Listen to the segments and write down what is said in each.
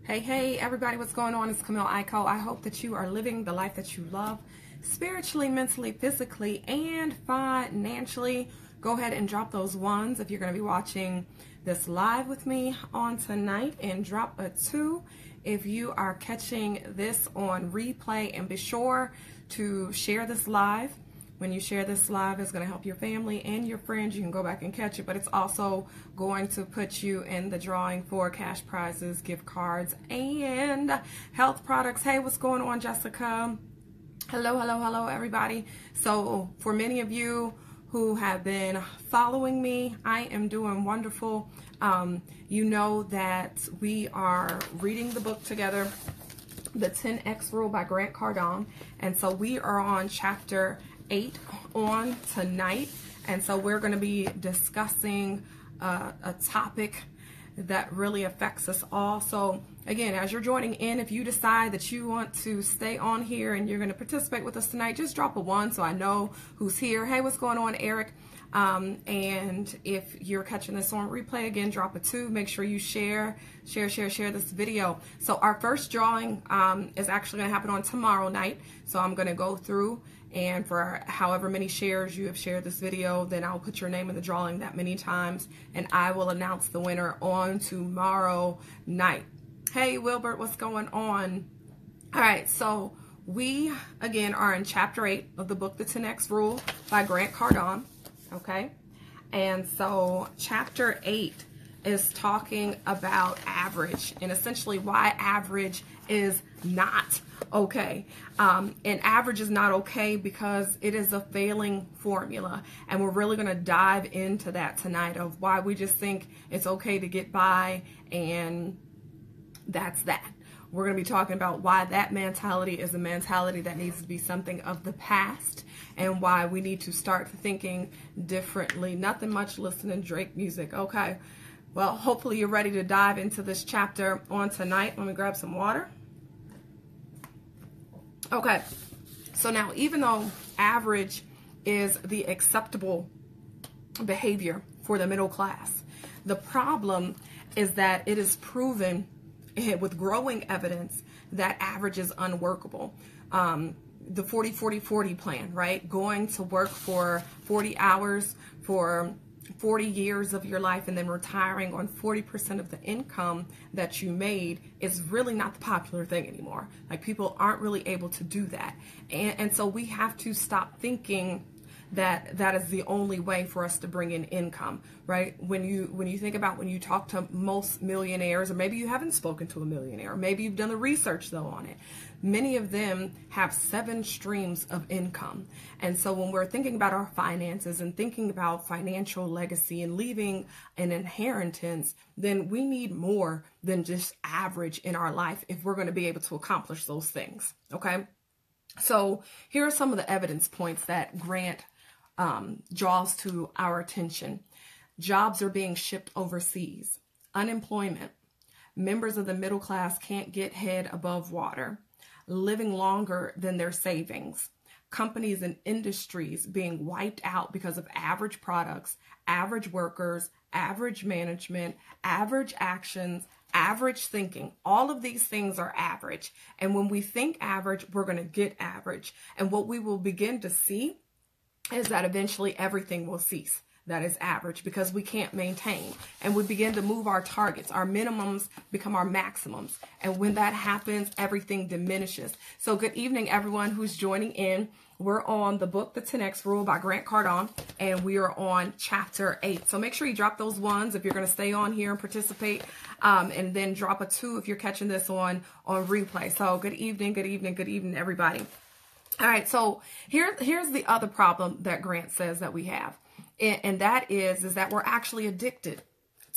Hey, everybody, what's going on? It's Camille, Aiko. I hope that you are living the life that you love, spiritually, mentally, physically, and financially. Go ahead and drop those ones if you're going to be watching this live with me on tonight, and drop a 2 if you are catching this on replay, and be sure to share this live. When you share this live, it's going to help your family and your friends. You can go back and catch it, but it's also going to put you in the drawing for cash prizes, gift cards, and health products. Hey, what's going on, Jessica? Hello, everybody. So for many of you who have been following me, I am doing wonderful. You know that we are reading the book together, The 10X Rule by Grant Cardone. And so we are on chapter 8 on tonight, and so we're going to be discussing a topic that really affects us all. So again, as you're joining in, if you decide that you want to stay on here and you're going to participate with us tonight, just drop a 1 so I know who's here. Hey, what's going on, Eric? And if you're catching this on replay, again, drop a 2. Make sure you share this video. So our first drawing is actually going to happen on tomorrow night. So I'm going to go through, and for however many shares you have shared this video, then I'll put your name in the drawing that many times, and I will announce the winner on tomorrow night. Hey, Wilbert, what's going on? All right, so we, again, are in chapter 8 of the book, The 10X Rule by Grant Cardone, okay? And so chapter 8 is talking about average, and essentially why average is not okay. And average is not okay because it is a failing formula, and we're really going to dive into that tonight, of why we just think it's okay to get by and that's that. We're going to be talking about why that mentality is a mentality that needs to be something of the past, and why we need to start thinking differently. Nothing much listening to Drake music. Okay, well, hopefully you're ready to dive into this chapter on tonight. Let me grab some water. Okay, so now, even though average is the acceptable behavior for the middle class, the problem is that it is proven with growing evidence that average is unworkable. The 40-40-40 plan, right? Going to work for 40 hours for 40 years of your life and then retiring on 40% of the income that you made is really not the popular thing anymore. Like, people aren't really able to do that. And so we have to stop thinking that that is the only way for us to bring in income, right? When you think about, when you talk to most millionaires, or maybe you haven't spoken to a millionaire, or maybe you've done the research though on it, many of them have 7 streams of income. And so when we're thinking about our finances and thinking about financial legacy and leaving an inheritance, then we need more than just average in our life if we're going to be able to accomplish those things, okay? So here are some of the evidence points that Grant draws to our attention. Jobs are being shipped overseas. Unemployment. Members of the middle class can't get head above water. Living longer than their savings. Companies and industries being wiped out because of average products, average workers, average management, average actions, average thinking. All of these things are average. And when we think average, we're going to get average. And what we will begin to see is that eventually everything will cease that is average, because we can't maintain, and we begin to move our targets. Our minimums become our maximums, and when that happens, everything diminishes. So good evening, everyone who's joining in. We're on the book, The 10X Rule by Grant Cardone, and we are on chapter 8. So make sure you drop those 1s if you're going to stay on here and participate, and then drop a 2 if you're catching this on replay. So good evening, everybody. All right, so here's the other problem that Grant says that we have, and that is that we're actually addicted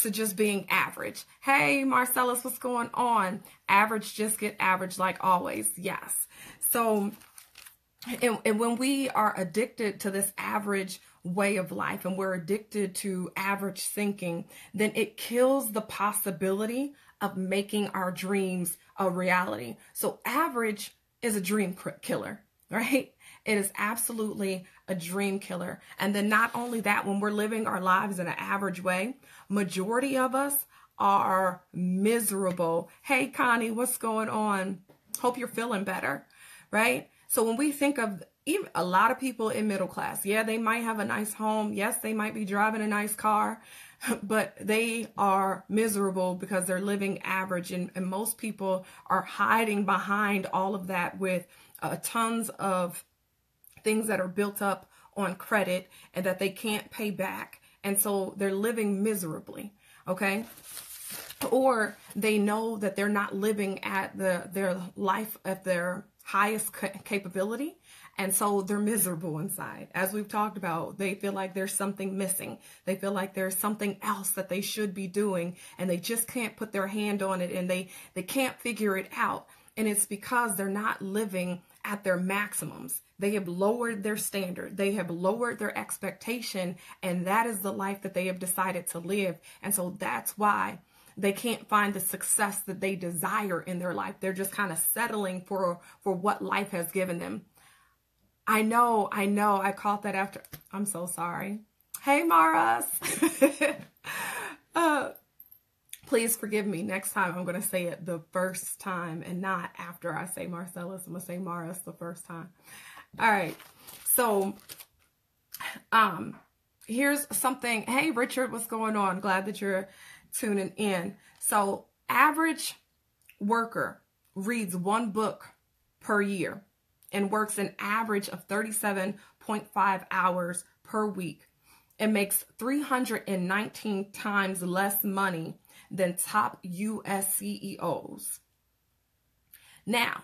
to just being average. Hey, Marcellus, what's going on? Average, just get average like always. Yes. So, and when we are addicted to this average way of life, and we're addicted to average thinking, then it kills the possibility of making our dreams a reality. So average is a dream killer. Right? It is absolutely a dream killer. And then not only that, when we're living our lives in an average way, majority of us are miserable. Hey, Connie, what's going on? Hope you're feeling better, right? So when we think of even a lot of people in middle class, yeah, they might have a nice home. Yes, they might be driving a nice car, but they are miserable because they're living average. And most people are hiding behind all of that with tons of things that are built up on credit and that they can't pay back. And so they're living miserably, okay? Or they know that they're not living at their life at their highest capability. And so they're miserable inside. As we've talked about, they feel like there's something missing. They feel like there's something else that they should be doing, and they just can't put their hand on it, and they can't figure it out. And it's because they're not living at their maximums. They have lowered their standard. They have lowered their expectation, and that is the life that they have decided to live. And so that's why they can't find the success that they desire in their life. They're just kind of settling for what life has given them. I know. I caught that after. I'm so sorry. Hey, Maras. Please forgive me. Next time I'm going to say it the first time and not after I say Marcellus. I'm going to say Maras the first time. All right. So here's something. Hey, Richard, what's going on? Glad that you're tuning in. So average worker reads one book per year and works an average of 37.5 hours per week and makes 319 times less money than top US CEOs. Now,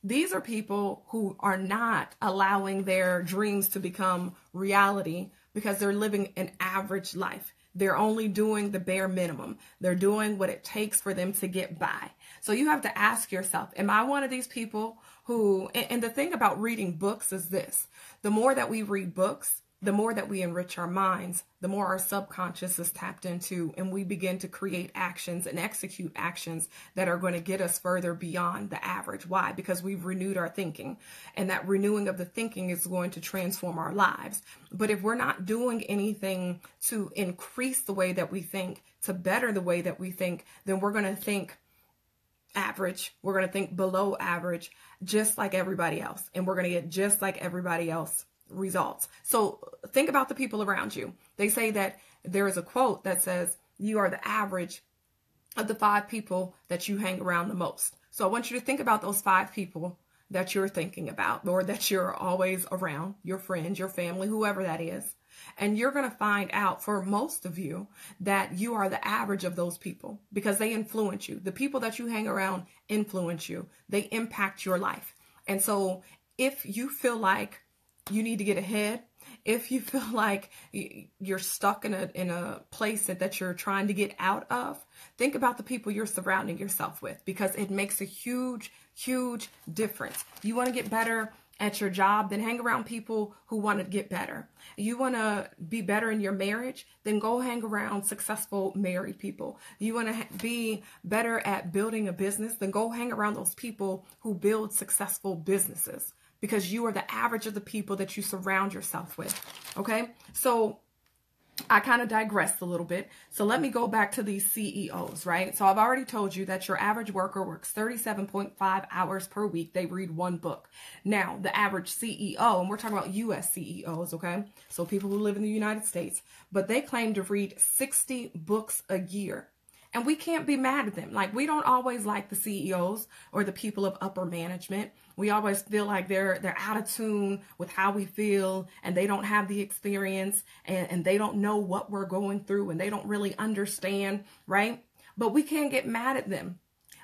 these are people who are not allowing their dreams to become reality because they're living an average life. They're only doing the bare minimum. They're doing what it takes for them to get by. So you have to ask yourself, am I one of these people who, and the thing about reading books is this, the more that we read books, the more that we enrich our minds, the more our subconscious is tapped into, and we begin to create actions and execute actions that are going to get us further beyond the average. Why? Because we've renewed our thinking, and that renewing of the thinking is going to transform our lives. But if we're not doing anything to increase the way that we think, to better the way that we think, then we're going to think average. We're going to think below average, just like everybody else. And we're going to get just like everybody else results. So think about the people around you. They say that there is a quote that says, you are the average of the 5 people that you hang around the most. So I want you to think about those 5 people that you're thinking about, or that you're always around, your friends, your family, whoever that is. And you're going to find out, for most of you, that you are the average of those people because they influence you. The people that you hang around influence you. They impact your life. And so if you feel like you need to get ahead, if you feel like you're stuck in a place that you're trying to get out of, think about the people you're surrounding yourself with, because it makes a huge, huge difference. You want to get better at your job, then hang around people who want to get better. You want to be better in your marriage, then go hang around successful married people. You want to be better at building a business, then go hang around those people who build successful businesses, because you are the average of the people that you surround yourself with. Okay, so I kind of digressed a little bit. So let me go back to these CEOs, right? So I've already told you that your average worker works 37.5 hours per week. They read one book. Now, the average CEO, and we're talking about US CEOs, okay? So people who live in the United States, but they claim to read 60 books a year. And we can't be mad at them. Like, we don't always like the CEOs or the people of upper management. We always feel like they're out of tune with how we feel, and they don't have the experience, and they don't know what we're going through, and they don't really understand, right? But we can't get mad at them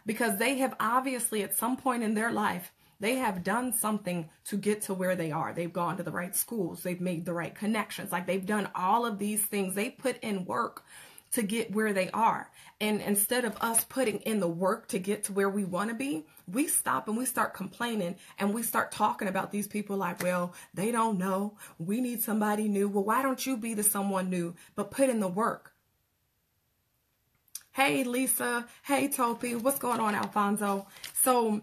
because they have obviously at some point in their life, they have done something to get to where they are. They've gone to the right schools. They've made the right connections. Like, they've done all of these things. They put in work to get where they are. And instead of us putting in the work to get to where we want to be, we stop and we start complaining, and we start talking about these people like, well, they don't know. We need somebody new. Well, why don't you be the someone new, but put in the work? Hey, Lisa. Hey, Topi. What's going on, Alfonso? So,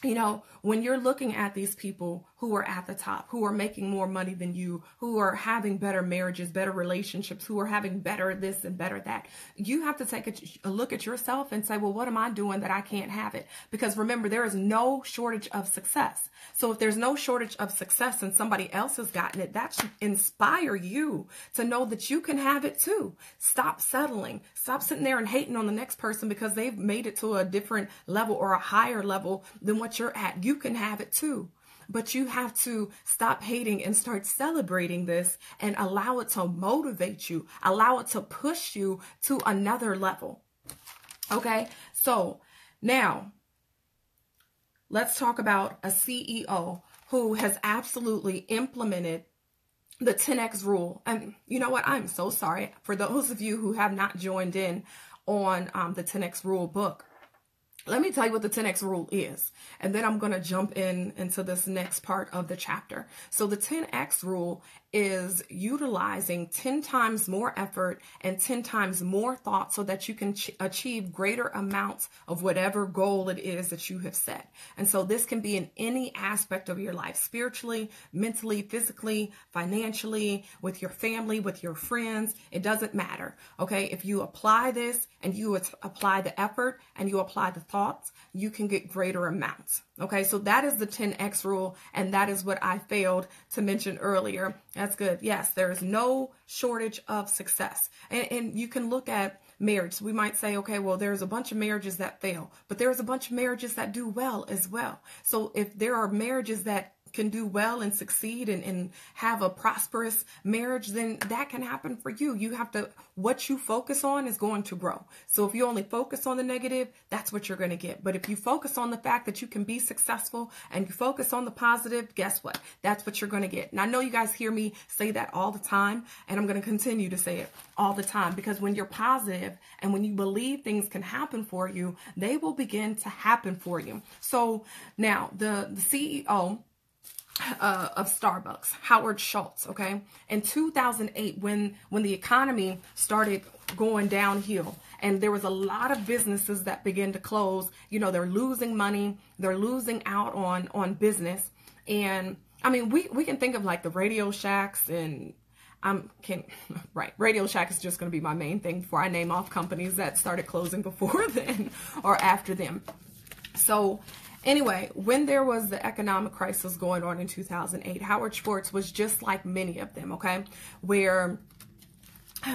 you know, when you're looking at these people who are at the top, who are making more money than you, who are having better marriages, better relationships, who are having better this and better that. You have to take a look at yourself and say, well, what am I doing that I can't have it? Because remember, there is no shortage of success. So if there's no shortage of success and somebody else has gotten it, that should inspire you to know that you can have it too. Stop settling. Stop sitting there and hating on the next person because they've made it to a different level or a higher level than what you're at. You can have it too. But you have to stop hating and start celebrating this and allow it to motivate you. Allow it to push you to another level. Okay, so now let's talk about a CEO who has absolutely implemented the 10X rule. And you know what? I'm so sorry for those of you who have not joined in on the 10X rule book. Let me tell you what the 10X rule is, and then I'm going to jump into this next part of the chapter. So the 10X rule is utilizing 10 times more effort and 10 times more thought so that you can achieve greater amounts of whatever goal it is that you have set. And so this can be in any aspect of your life, spiritually, mentally, physically, financially, with your family, with your friends. It doesn't matter. Okay. If you apply this and you apply the effort and you apply the thoughts, you can get greater amounts. Okay, so that is the 10X rule, and that is what I failed to mention earlier. That's good. Yes, there is no shortage of success. And you can look at marriage. We might say, okay, well, there's a bunch of marriages that fail, but there's a bunch of marriages that do well as well. So if there are marriages that can do well and succeed and have a prosperous marriage, then that can happen for you. You have to, what you focus on is going to grow. So if you only focus on the negative, that's what you're going to get. But if you focus on the fact that you can be successful and you focus on the positive, guess what? That's what you're going to get. And I know you guys hear me say that all the time, and I'm going to continue to say it all the time, because when you're positive and when you believe things can happen for you, they will begin to happen for you. So now the CEO of Starbucks, Howard Schultz, okay, in 2008, when the economy started going downhill and there was a lot of businesses that began to close, you know, they're losing money, they're losing out on business. And I mean, we can think of like the Radio Shacks, and Radio Shack is just going to be my main thing before I name off companies that started closing before then or after them. So anyway, when there was the economic crisis going on in 2008, Howard Schultz was just like many of them, okay, where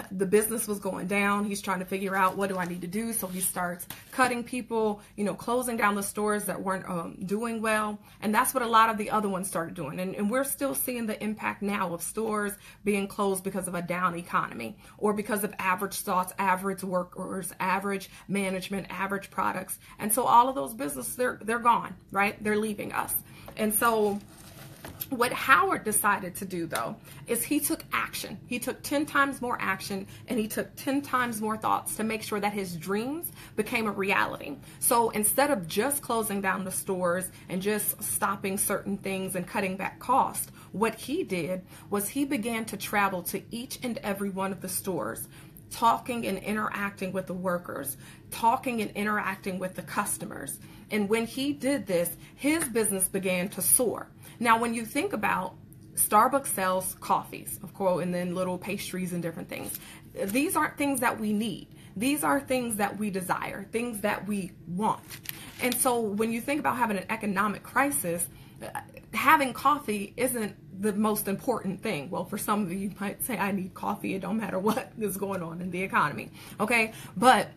the business was going down. He's trying to figure out, what do I need to do? So he starts cutting people, you know, closing down the stores that weren't doing well. And that's what a lot of the other ones started doing. And we're still seeing the impact now of stores being closed because of a down economy, or because of average thoughts, average workers, average management, average products. And so all of those businesses, they're gone, right? They're leaving us. And so what Howard decided to do, though, is he took action. He took 10 times more action, and he took 10 times more thoughts to make sure that his dreams became a reality. So instead of just closing down the stores and just stopping certain things and cutting back cost, what he did was he began to travel to each and every one of the stores, talking and interacting with the workers, talking and interacting with the customers. And when he did this, his business began to soar. Now, when you think about Starbucks sells coffees, of course, and then little pastries and different things. These aren't things that we need. These are things that we desire, things that we want. And so when you think about having an economic crisis, having coffee isn't the most important thing. Well, for some of you, you might say, I need coffee. It don't matter what is going on in the economy. Okay. But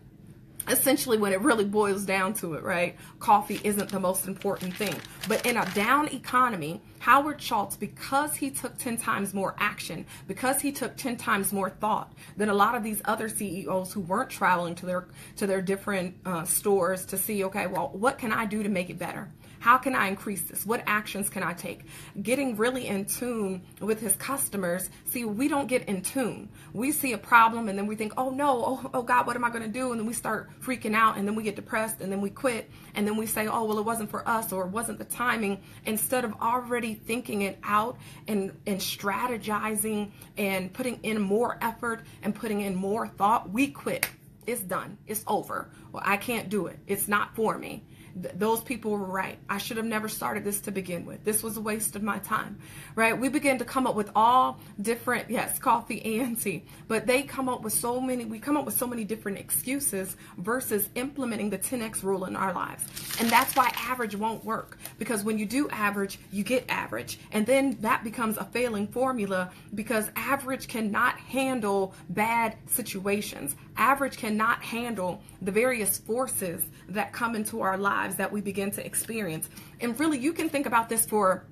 essentially, when it really boils down to it, right, coffee isn't the most important thing. But in a down economy, Howard Schultz, because he took 10 times more action, because he took 10 times more thought than a lot of these other CEOs who weren't traveling to their different stores to see, okay, well, what can I do to make it better? How can I increase this? What actions can I take? Getting really in tune with his customers. See, we don't get in tune. We see a problem and then we think, oh no, oh God, what am I going to do? And then we start freaking out, and then we get depressed, and then we quit, and then we say, oh, well, it wasn't for us, or it wasn't the timing. Instead of already thinking it out and strategizing and putting in more effort and putting in more thought, we quit. It's done. It's over. Well, I can't do it. It's not for me. Those people were right. I should have never started this to begin with. This was a waste of my time, right? We begin to come up with all different, yes, coffee and tea, but we come up with so many different excuses versus implementing the 10X rule in our lives. And that's why average won't work, because when you do average, you get average. And then that becomes a failing formula, because average cannot handle bad situations. Average cannot handle the various forces that come into our lives that we begin to experience. And really, you can think about this for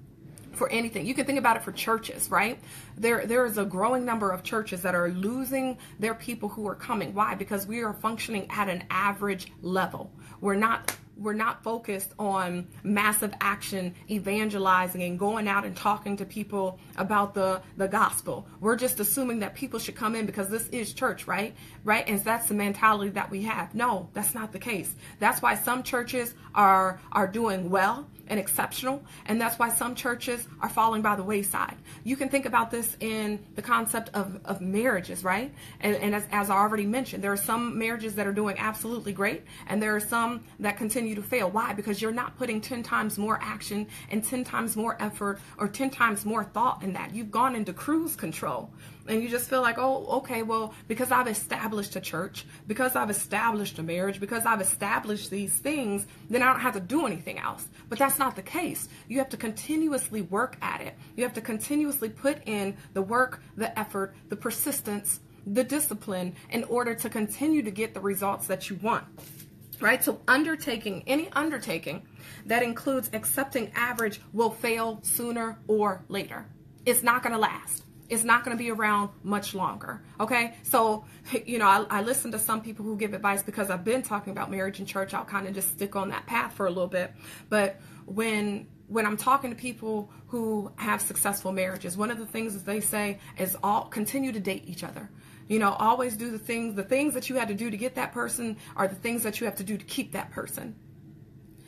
anything. You can think about it for churches, right? There is a growing number of churches that are losing their people who are coming. Why? Because we are functioning at an average level. We're not focused on massive action, evangelizing and going out and talking to people about the gospel. We're just assuming that people should come in because this is church, right? And that's the mentality that we have. No, that's not the case. That's why some churches are doing well and exceptional, and that's why some churches are falling by the wayside. You can think about this in the concept of marriages, right? And as I already mentioned, there are some marriages that are doing absolutely great, and there are some that continue to fail. Why? Because you're not putting 10 times more action and 10 times more effort or 10 times more thought in that. You've gone into cruise control, and you just feel like, oh, okay, well, because I've established a church, because I've established a marriage, because I've established these things, then I don't have to do anything else. But that's not the case. You have to continuously work at it. You have to continuously put in the work, the effort, the persistence, the discipline in order to continue to get the results that you want. Right? So any undertaking that includes accepting average will fail sooner or later. It's not going to last. It's not going to be around much longer. Okay. So, I listen to some people who give advice because I've been talking about marriage and church. I'll kind of just stick on that path for a little bit. But when I'm talking to people who have successful marriages, one of the things that they say is continue to date each other. Always do the things that you had to do to get that person are the things that you have to do to keep that person.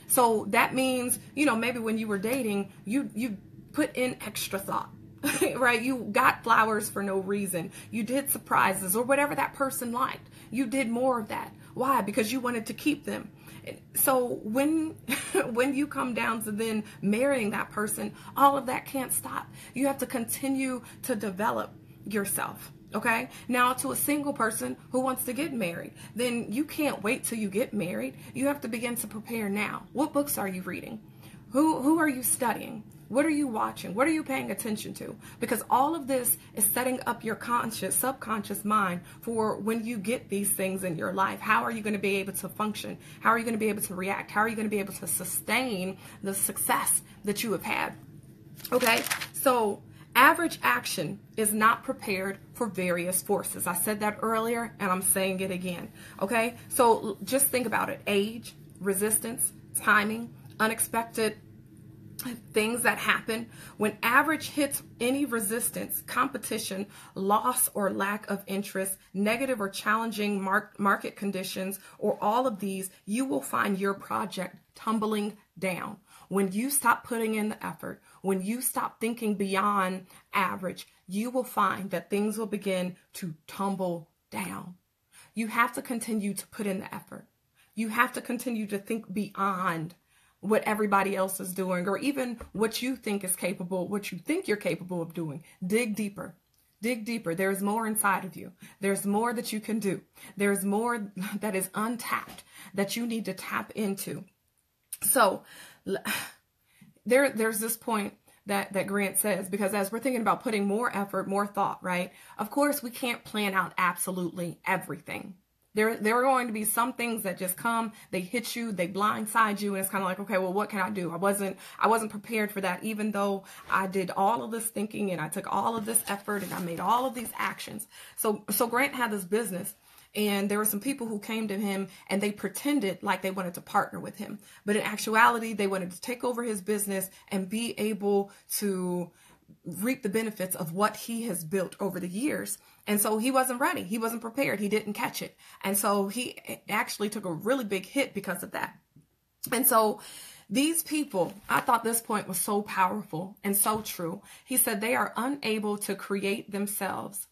So that means, maybe when you were dating, you put in extra thought, right? You got flowers for no reason. You did surprises or whatever that person liked. You did more of that. Why? Because you wanted to keep them. So when you come down to then marrying that person, all of that can't stop. You have to continue to develop yourself. Okay. Now, to a single person who wants to get married, then you can't wait till you get married. You have to begin to prepare now. What books are you reading? Who are you studying? What are you watching? What are you paying attention to? Because all of this is setting up your subconscious mind for when you get these things in your life. How are you going to be able to function? How are you going to be able to react? How are you going to be able to sustain the success that you have had? Okay. So average action is not prepared for various forces. I said that earlier, and I'm saying it again. Okay. So just think about it. Age, resistance, timing, unexpected things that happen. When average hits any resistance, competition, loss or lack of interest, negative or challenging market conditions, or all of these, you will find your project tumbling down. When you stop putting in the effort, when you stop thinking beyond average, you will find that things will begin to tumble down. You have to continue to put in the effort. You have to continue to think beyond what everybody else is doing, or even what you think is capable, what you think you're capable of doing. Dig deeper. Dig deeper. There's more inside of you. There's more that you can do. There's more that is untapped that you need to tap into. So there's this point that Grant says, because as we're thinking about putting more effort, more thought, right? Of course, we can't plan out absolutely everything. There are going to be some things that just come, they hit you, they blindside you, and it's kind of like, okay, well, what can I do? I wasn't prepared for that, even though I did all of this thinking and I took all of this effort and I made all of these actions. So Grant had this business, and there were some people who came to him and they pretended like they wanted to partner with him. But in actuality, they wanted to take over his business and be able to reap the benefits of what he has built over the years. And so he wasn't ready. He wasn't prepared. He didn't catch it. And so he actually took a really big hit because of that. And so these people, I thought this point was so powerful and so true. He said they are unable to create themselves.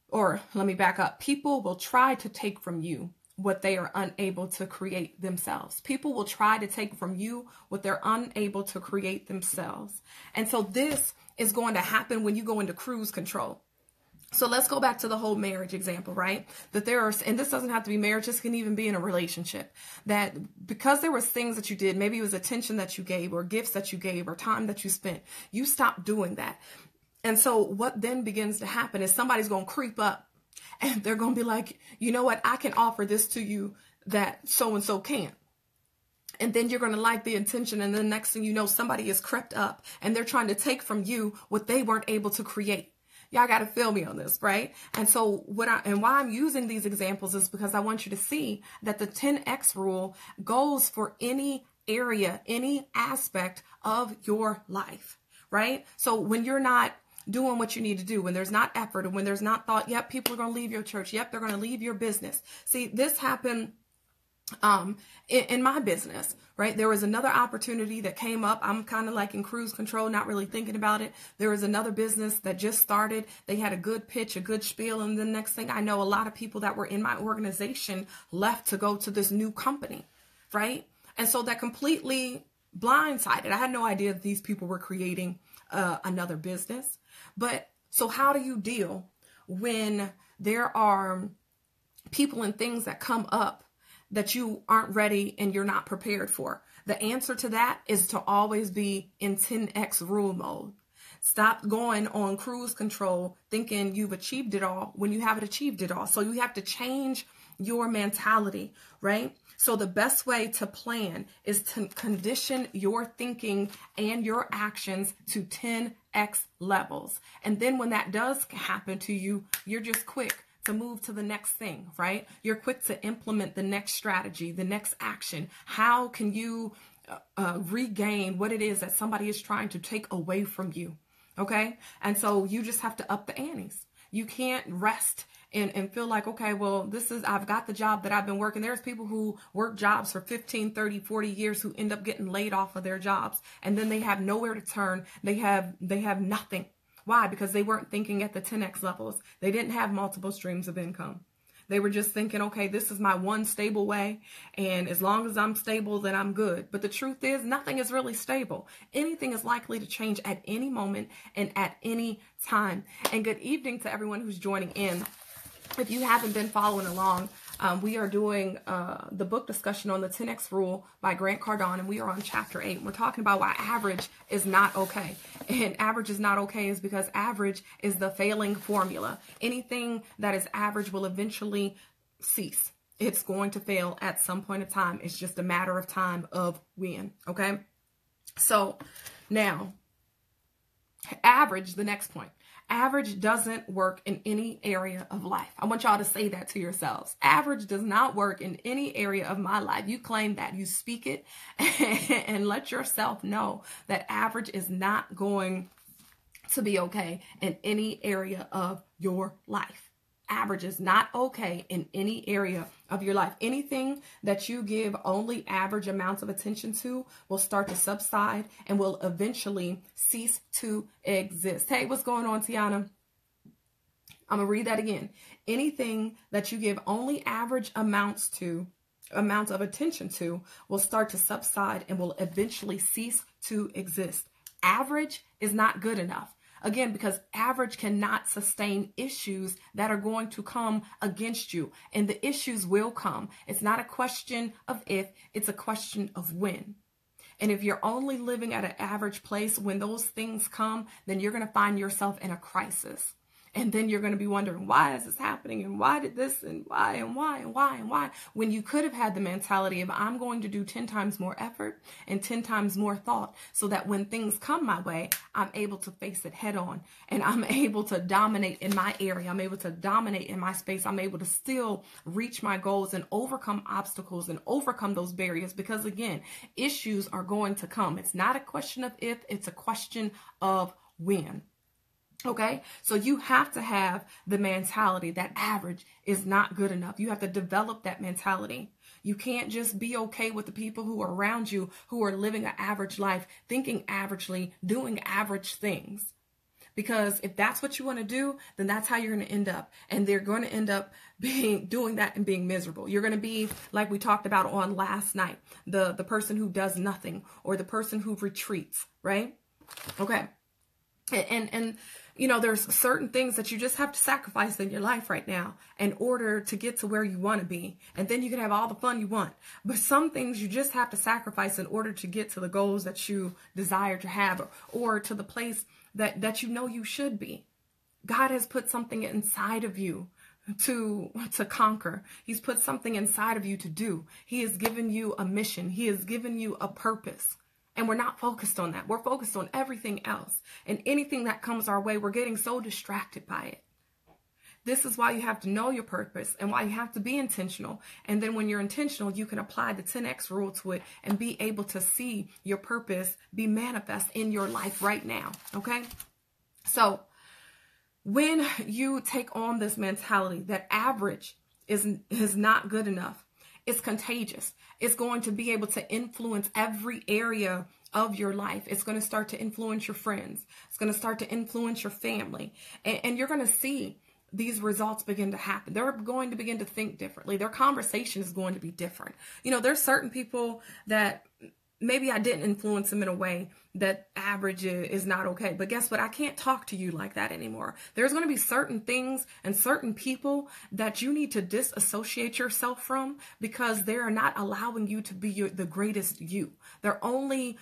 or let me back up. People will try to take from you what they are unable to create themselves. People will try to take from you what they're unable to create themselves. And so this is going to happen when you go into cruise control. So let's go back to the whole marriage example, right? That there are, and this doesn't have to be marriage, this can even be in a relationship, that because there was things that you did, maybe it was attention that you gave or gifts that you gave or time that you spent, you stopped doing that. And so what then begins to happen is somebody's going to creep up and they're going to be like, you know what? I can offer this to you that so-and-so can't. And then you're going to like the intention. And then the next thing you know, somebody is crept up and they're trying to take from you what they weren't able to create. Y'all got to feel me on this, right? And so why I'm using these examples is because I want you to see that the 10X rule goes for any area, any aspect of your life, right? So when you're not doing what you need to do, when there's not effort, and when there's not thought, yep, people are going to leave your church. Yep, they're going to leave your business. See, this happened in my business, right? There was another opportunity that came up. I'm kind of like in cruise control, not really thinking about it. There was another business that just started. They had a good pitch, a good spiel. And the next thing I know, a lot of people that were in my organization left to go to this new company, right? And so that completely blindsided. I had no idea that these people were creating another business. But so how do you deal when there are people and things that come up that you aren't ready and you're not prepared for? The answer to that is to always be in 10X rule mode. Stop going on cruise control thinking you've achieved it all when you haven't achieved it all. So you have to change your mentality, right? So the best way to plan is to condition your thinking and your actions to 10X levels. And then when that does happen to you, you're just quick to move to the next thing, right? You're quick to implement the next strategy, the next action. How can you regain what it is that somebody is trying to take away from you? Okay. And so you just have to up the antes. You can't rest and feel like, okay, well, I've got the job that I've been working. There's people who work jobs for 15, 30, 40 years who end up getting laid off of their jobs. And then they have nowhere to turn. They have nothing. Why? Because they weren't thinking at the 10X levels. They didn't have multiple streams of income. They were just thinking, okay, this is my one stable way. And as long as I'm stable, then I'm good. But the truth is, nothing is really stable. Anything is likely to change at any moment and at any time. And good evening to everyone who's joining in. If you haven't been following along, we are doing the book discussion on the 10X rule by Grant Cardone, and we are on chapter 8. We're talking about why average is not okay. And average is not okay is because average is the failing formula. Anything that is average will eventually cease. It's going to fail at some point in time. It's just a matter of time of when, okay? So now, average, the next point. Average doesn't work in any area of life. I want y'all to say that to yourselves. Average does not work in any area of my life. You claim that. You speak it and let yourself know that average is not going to be okay in any area of your life. Average is not okay in any area of your life. Anything that you give only average amounts of attention to will start to subside and will eventually cease to exist. Hey, what's going on, Tiana? I'm going to read that again. Anything that you give only average amounts of attention to will start to subside and will eventually cease to exist. Average is not good enough. Again, because average cannot sustain issues that are going to come against you. And the issues will come. It's not a question of if, it's a question of when. And if you're only living at an average place, when those things come, then you're going to find yourself in a crisis. And then you're going to be wondering, why is this happening? And why did this? And why? And why? And why? And why? When you could have had the mentality of, I'm going to do 10 times more effort and 10 times more thought so that when things come my way, I'm able to face it head on. And I'm able to dominate in my area. I'm able to dominate in my space. I'm able to still reach my goals and overcome obstacles and overcome those barriers. Because again, issues are going to come. It's not a question of if, it's a question of when. Okay, so you have to have the mentality that average is not good enough. You have to develop that mentality. You can't just be okay with the people who are around you who are living an average life, thinking averagely, doing average things. Because if that's what you want to do, then that's how you're going to end up. And they're going to end up doing that and being miserable. You're going to be like we talked about on last night, the person who does nothing, or the person who retreats, right? Okay. And there's certain things that you just have to sacrifice in your life right now in order to get to where you want to be. And then you can have all the fun you want. But some things you just have to sacrifice in order to get to the goals that you desire to have, or to the place that you should be. God has put something inside of you to conquer. He's put something inside of you to do. He has given you a mission. He has given you a purpose. And we're not focused on that. We're focused on everything else. And anything that comes our way, we're getting so distracted by it. This is why you have to know your purpose and why you have to be intentional. And then when you're intentional, you can apply the 10X rule to it and be able to see your purpose be manifest in your life right now. Okay? So when you take on this mentality that average is not good enough, it's contagious. It's going to be able to influence every area of your life. It's going to start to influence your friends. It's going to start to influence your family. And you're going to see these results begin to happen. They're going to begin to think differently. Their conversation is going to be different. There's certain people that maybe I didn't influence them in a way that average is not okay. But guess what? I can't talk to you like that anymore. There's going to be certain things and certain people that you need to disassociate yourself from, because they are not allowing you to be the greatest you. They're only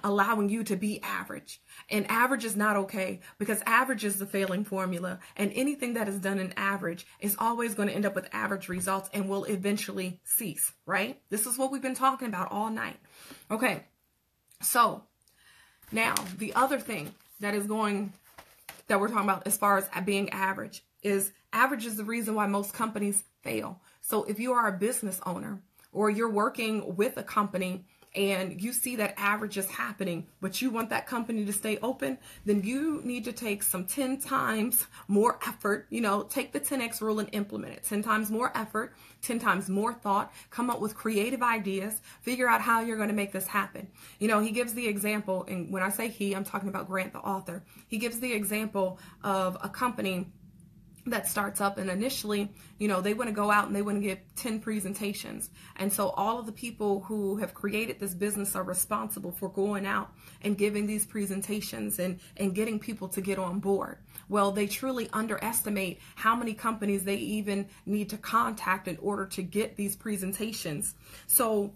allowing you to be average. And average is not okay, because average is the failing formula. And anything that is done in average is always going to end up with average results and will eventually cease, right? This is what we've been talking about all night. Okay. So now the other thing that we're talking about as far as being average is the reason why most companies fail. So if you are a business owner, or you're working with a company and you see that average is happening, but you want that company to stay open, then you need to take some 10 times more effort. Take the 10X rule and implement it. 10 times more effort, 10 times more thought, come up with creative ideas, figure out how you're going to make this happen. He gives the example, and when I say he, I'm talking about Grant, the author. He gives the example of a company that starts up, and initially, they want to go out and they want to give 10 presentations. And so all of the people who have created this business are responsible for going out and giving these presentations and getting people to get on board. Well, they truly underestimate how many companies they even need to contact in order to get these presentations. So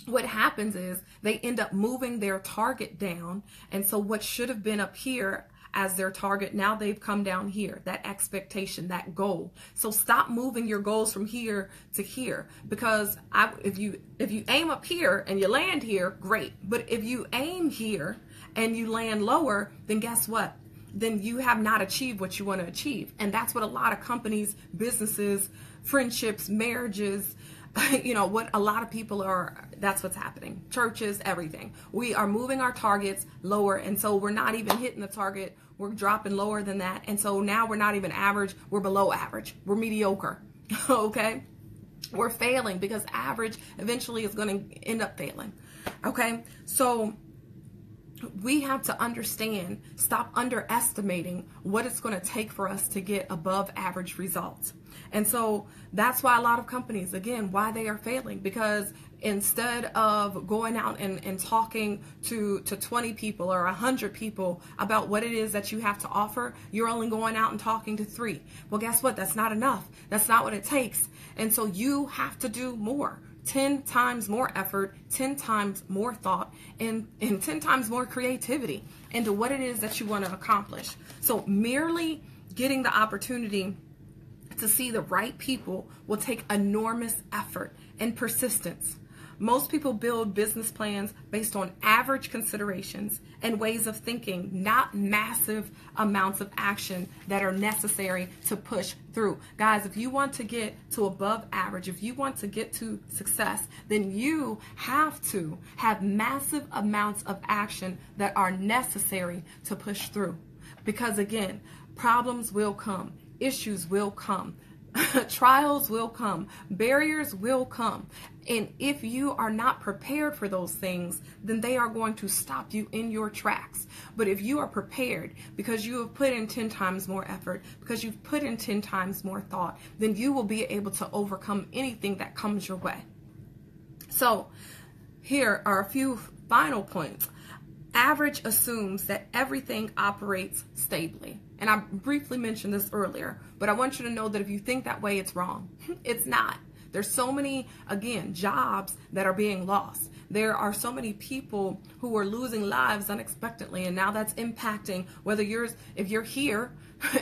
what happens is they end up moving their target down. And so what should have been up here as their target, now they've come down here, that expectation, that goal. So stop moving your goals from here to here, because if you aim up here and you land here, great. But if you aim here and you land lower, then guess what? Then you have not achieved what you want to achieve. And that's what a lot of companies, businesses, friendships, marriages, what a lot of people are, that's what's happening. Churches, everything. We are moving our targets lower. And so we're not even hitting the target. We're dropping lower than that. And so now we're not even average. We're below average. We're mediocre. Okay. We're failing, because average eventually is going to end up failing. Okay. So we have to understand, stop underestimating what it's going to take for us to get above average results. And so that's why a lot of companies, again, why they are failing, because instead of going out and talking to 20 people or 100 people about what it is that you have to offer, you're only going out and talking to 3. Well, guess what? That's not enough. That's not what it takes. And so you have to do more. 10 times more effort, 10 times more thought, and 10 times more creativity into what it is that you want to accomplish. So merely getting the opportunity to see the right people will take enormous effort and persistence. Most people build business plans based on average considerations and ways of thinking, not massive amounts of action that are necessary to push through. Guys, if you want to get to above average, if you want to get to success, then you have to have massive amounts of action that are necessary to push through. Because again, problems will come, issues will come, Trials will come. Barriers will come. And if you are not prepared for those things, then they are going to stop you in your tracks. But if you are prepared because you have put in 10 times more effort, because you've put in 10 times more thought, then you will be able to overcome anything that comes your way. So here are a few final points. Average assumes that everything operates stably. And I briefly mentioned this earlier, but I want you to know that if you think that way, it's wrong. It's not. There's so many, again, jobs that are being lost. There are so many people who are losing lives unexpectedly, and now that's impacting whether if you're here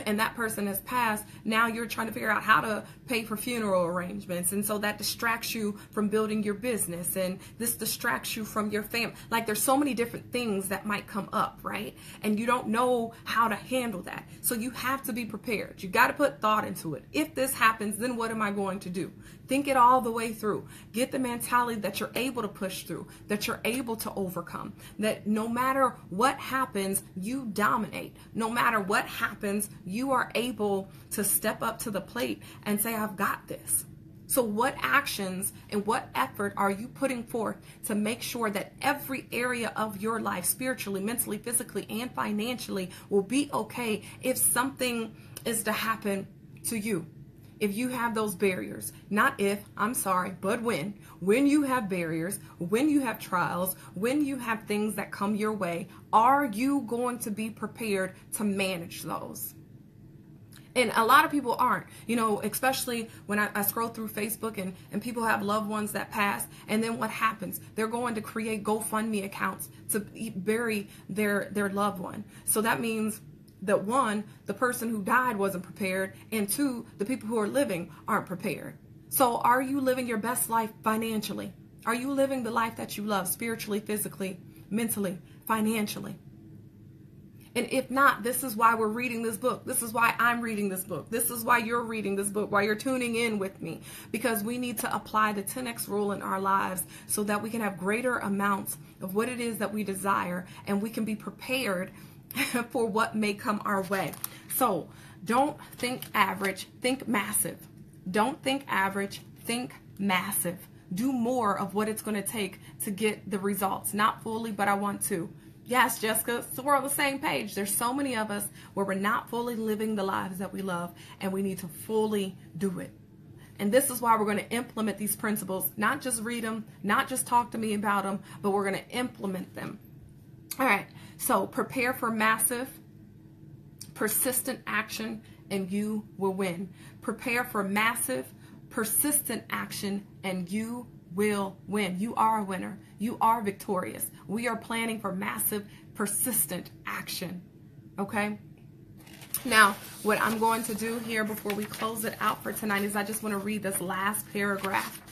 and that person has passed, now you're trying to figure out how to pay for funeral arrangements. And so that distracts you from building your business, and this distracts you from your family. Like, there's so many different things that might come up, right? And you don't know how to handle that. So you have to be prepared. You got to put thought into it. If this happens, then what am I going to do? Think it all the way through. Get the mentality that you're able to push through, that you're able to overcome, that no matter what happens, you dominate. No matter what happens, you are able to step up to the plate and say, I've got this. So what actions and what effort are you putting forth to make sure that every area of your life, spiritually, mentally, physically, and financially, will be okay if something is to happen to you? If you have those barriers, not if, I'm sorry, but when you have barriers, when you have trials, when you have things that come your way, are you going to be prepared to manage those? And a lot of people aren't, especially when I scroll through Facebook and people have loved ones that pass. And then what happens? They're going to create GoFundMe accounts to bury their loved one. So that means that one, the person who died wasn't prepared, and two, the people who are living aren't prepared. So are you living your best life financially? Are you living the life that you love spiritually, physically, mentally, financially? And if not, this is why we're reading this book. This is why I'm reading this book. This is why you're reading this book, why you're tuning in with me, because we need to apply the 10X rule in our lives so that we can have greater amounts of what it is that we desire, and we can be prepared for what may come our way. So don't think average, think massive. Don't think average, think massive. Do more of what it's going to take to get the results. Not fully, but I want to. Yes, Jessica, so we're on the same page. There's so many of us where we're not fully living the lives that we love, and we need to fully do it. And this is why we're going to implement these principles, not just read them, not just talk to me about them, but we're going to implement them. All right, so prepare for massive, persistent action, and you will win. Prepare for massive, persistent action, and you will win. You are a winner. You are victorious. We are planning for massive, persistent action. Okay? Now, what I'm going to do here before we close it out for tonight is I just want to read this last paragraph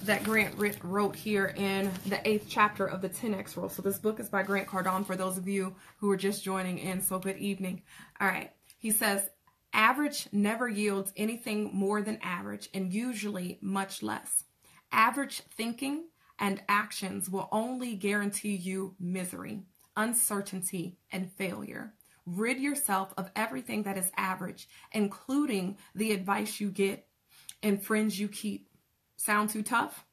that Grant wrote here in the 8th chapter of the 10X Rule. So this book is by Grant Cardone for those of you who are just joining in. So good evening. All right. He says, average never yields anything more than average, and usually much less. Average thinking and actions will only guarantee you misery, uncertainty, and failure. Rid yourself of everything that is average, including the advice you get and friends you keep. Sound too tough?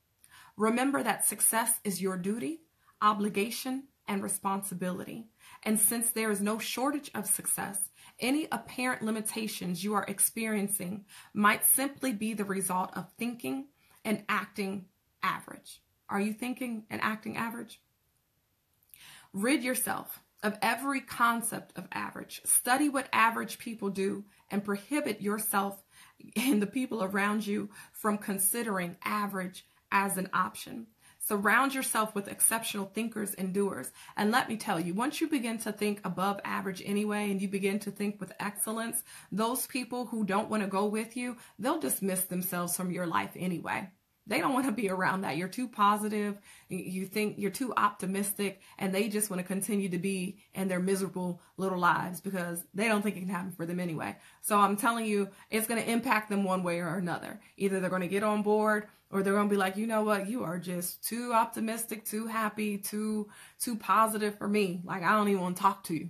Remember that success is your duty, obligation, and responsibility. And since there is no shortage of success, any apparent limitations you are experiencing might simply be the result of thinking and acting average. Are you thinking and acting average? Rid yourself of every concept of average. Study what average people do and prohibit yourself and the people around you from considering average as an option. Surround yourself with exceptional thinkers and doers. And let me tell you, once you begin to think above average anyway, and you begin to think with excellence, those people who don't want to go with you, they'll dismiss themselves from your life anyway. They don't want to be around that. You're too positive. You think you're too optimistic, and they just want to continue to be in their miserable little lives because they don't think it can happen for them anyway. So I'm telling you, it's going to impact them one way or another. Either they're going to get on board, or they're going to be like, you know what? You are just too optimistic, too happy, too positive for me. Like, I don't even want to talk to you.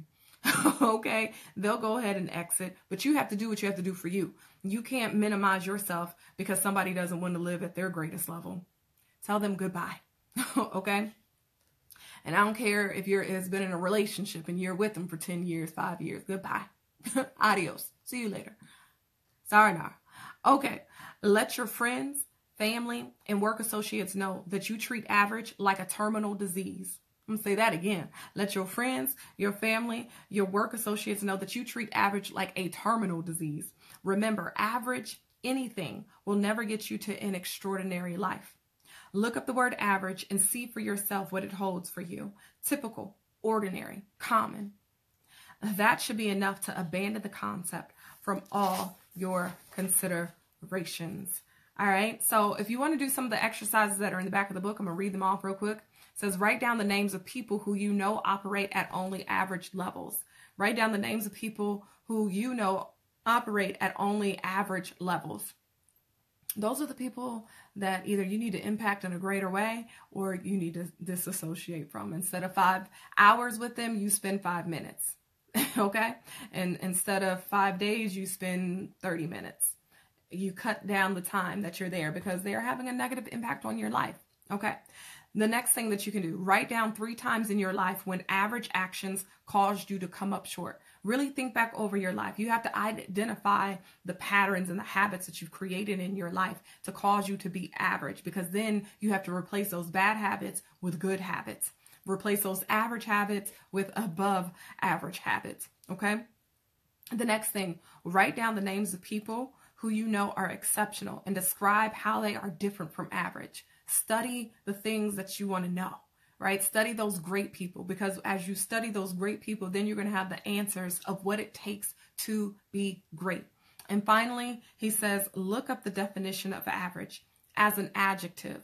Okay? They'll go ahead and exit, but you have to do what you have to do for you. You can't minimize yourself because somebody doesn't want to live at their greatest level. Tell them goodbye. Okay? And I don't care if it's been in a relationship and you're with them for 10 years, 5 years. Goodbye. Adios. See you later. Sayonara. Okay. Let your friends, family, and work associates know that you treat average like a terminal disease. I'm going to say that again. Let your friends, your family, your work associates know that you treat average like a terminal disease. Remember, average anything will never get you to an extraordinary life. Look up the word average and see for yourself what it holds for you. Typical, ordinary, common. That should be enough to abandon the concept from all your considerations. All right. So if you want to do some of the exercises that are in the back of the book, I'm going to read them off real quick. It says, write down the names of people who you know operate at only average levels. Write down the names of people who you know operate at only average levels. Those are the people that either you need to impact in a greater way or you need to disassociate from. Instead of 5 hours with them, you spend 5 minutes. Okay? And instead of 5 days, you spend 30 minutes. You cut down the time that you're there because they are having a negative impact on your life. Okay? The next thing that you can do, write down 3 times in your life when average actions caused you to come up short. Really think back over your life. You have to identify the patterns and the habits that you've created in your life to cause you to be average, because then you have to replace those bad habits with good habits. Replace those average habits with above average habits. Okay? The next thing, write down the names of people who you know are exceptional and describe how they are different from average. Study the things that you want to know, right? Study those great people, because as you study those great people, then you're going to have the answers of what it takes to be great. And finally, he says, look up the definition of average as an adjective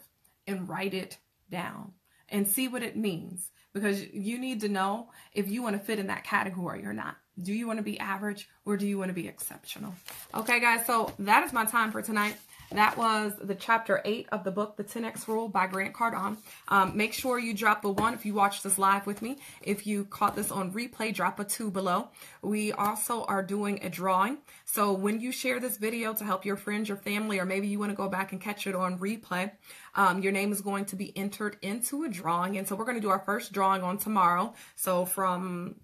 and write it down and see what it means, because you need to know if you want to fit in that category or not. Do you want to be average or do you want to be exceptional? Okay, guys, so that is my time for tonight. That was the chapter 8 of the book, The 10X Rule by Grant Cardone. Make sure you drop a 1 if you watched this live with me. If you caught this on replay, drop a 2 below. We also are doing a drawing. So when you share this video to help your friends, your family, or maybe you want to go back and catch it on replay, your name is going to be entered into a drawing. And so we're going to do our first drawing on tomorrow. So from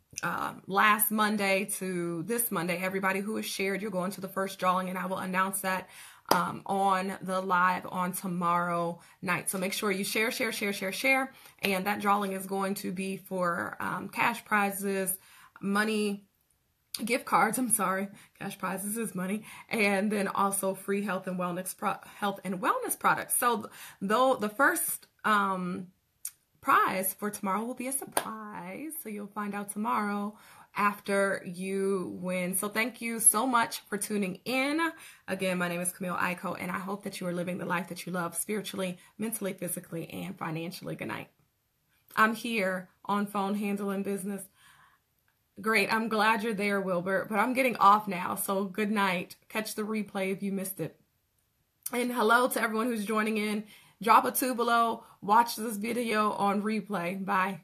last Monday to this Monday, everybody who has shared, you're going to the first drawing, and I will announce that on the live on tomorrow night. So make sure you share, and that drawing is going to be for cash prizes, money, gift cards, cash prizes is money, and then also free health and wellness products. So though the first prize for tomorrow will be a surprise, so you'll find out tomorrow after you win. So thank you so much for tuning in. Again, my name is Camille Aiko, and I hope that you are living the life that you love spiritually, mentally, physically, and financially. Good night. I'm here on phone handling business. Great. I'm glad you're there, Wilbert, but I'm getting off now. So good night. Catch the replay if you missed it. And hello to everyone who's joining in. Drop a 2 below. Watch this video on replay. Bye.